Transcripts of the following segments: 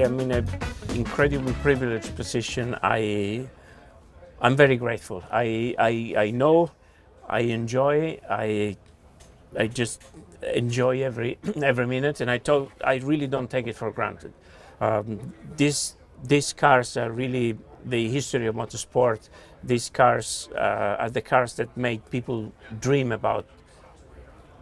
am in an incredibly privileged position. I'm very grateful. I know, I enjoy, I just enjoy every minute, and I really don't take it for granted. These cars are really the history of motorsport. These cars are the cars that made people dream about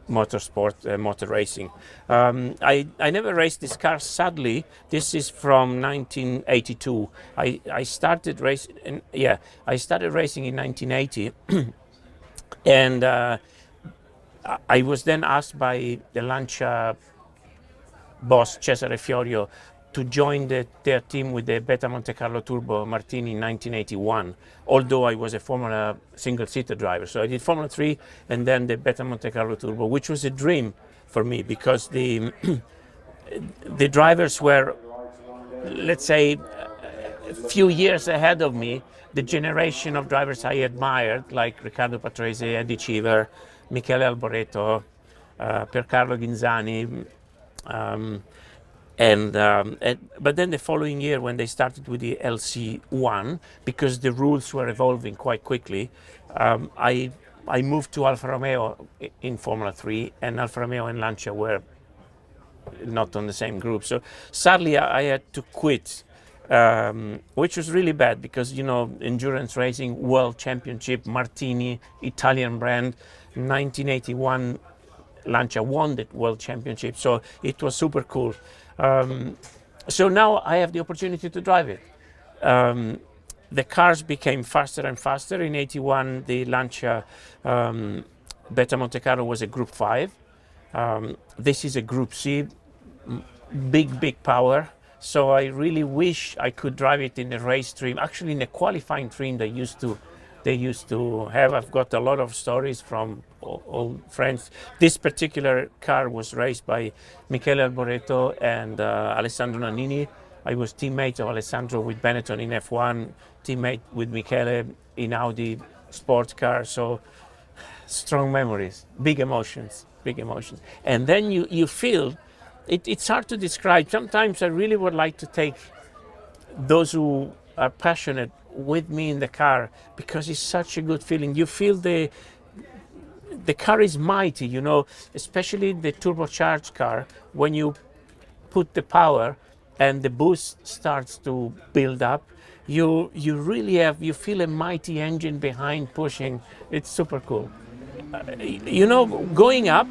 motorsport, motor racing. I never raced this car, sadly. This is from 1982. I started racing. Yeah, I started racing in 1980, and I was then asked by the Lancia boss Cesare Fiorio to join their team with the Beta Montecarlo Turbo Martini in 1981, although I was a Formula single-seater driver. So I did Formula 3 and then the Beta Montecarlo Turbo, which was a dream for me because the drivers were, let's say, a few years ahead of me. The generation of drivers I admired, like Riccardo Patrese, Eddie Cheever, Michele Alboreto, Piercarlo Ghinzani, but then the following year, when they started with the LC1, because the rules were evolving quite quickly, I moved to Alfa Romeo in Formula 3, and Alfa Romeo and Lancia were not on the same group. So sadly, I had to quit, which was really bad because, you know, endurance racing, World Championship, Martini, Italian brand, 1981. Lancia won the World Championship, so it was super cool. So now I have the opportunity to drive it. The cars became faster and faster. In 81, the Lancia Beta Montecarlo was a Group 5. This is a Group C, big power. So I really wish I could drive it in the race stream, actually in the qualifying stream they used to have. I've got a lot of stories from old friends. This particular car was raced by Michele Alboreto and Alessandro Nannini. I was teammate of Alessandro with Benetton in F1, teammate with Michele in Audi sports car. So strong memories, big emotions. And then you feel, it's hard to describe. Sometimes I really would like to take those who are passionate with me in the car, because it's such a good feeling. You feel the car is mighty, you know, especially the turbocharged car. When you put the power and the boost starts to build up, you feel a mighty engine behind pushing. It's super cool. You know, going up,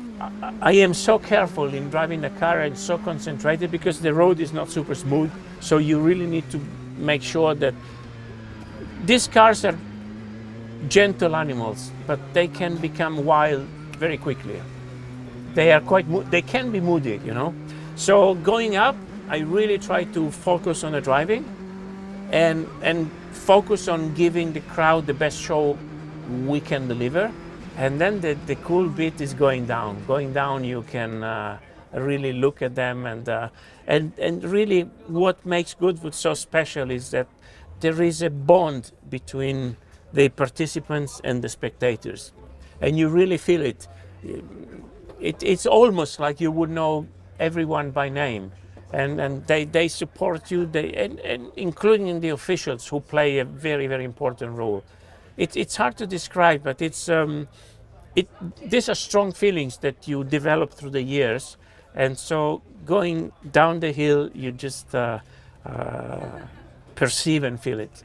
I am so careful in driving the car and so concentrated because the road is not super smooth. So you really need to make sure that these cars are gentle animals, but they can become wild very quickly. They can be moody, you know. So going up, I really try to focus on the driving and focus on giving the crowd the best show we can deliver. And then the cool bit is going down. Going down, you can really look at them, and really what makes Goodwood so special is that there is a bond between the participants and the spectators, and you really feel it. It's almost like you would know everyone by name, and they support you. And including the officials who play a very important role. It's hard to describe, but these are strong feelings that you develop through the years, and so going down the hill, you just perceive and feel it.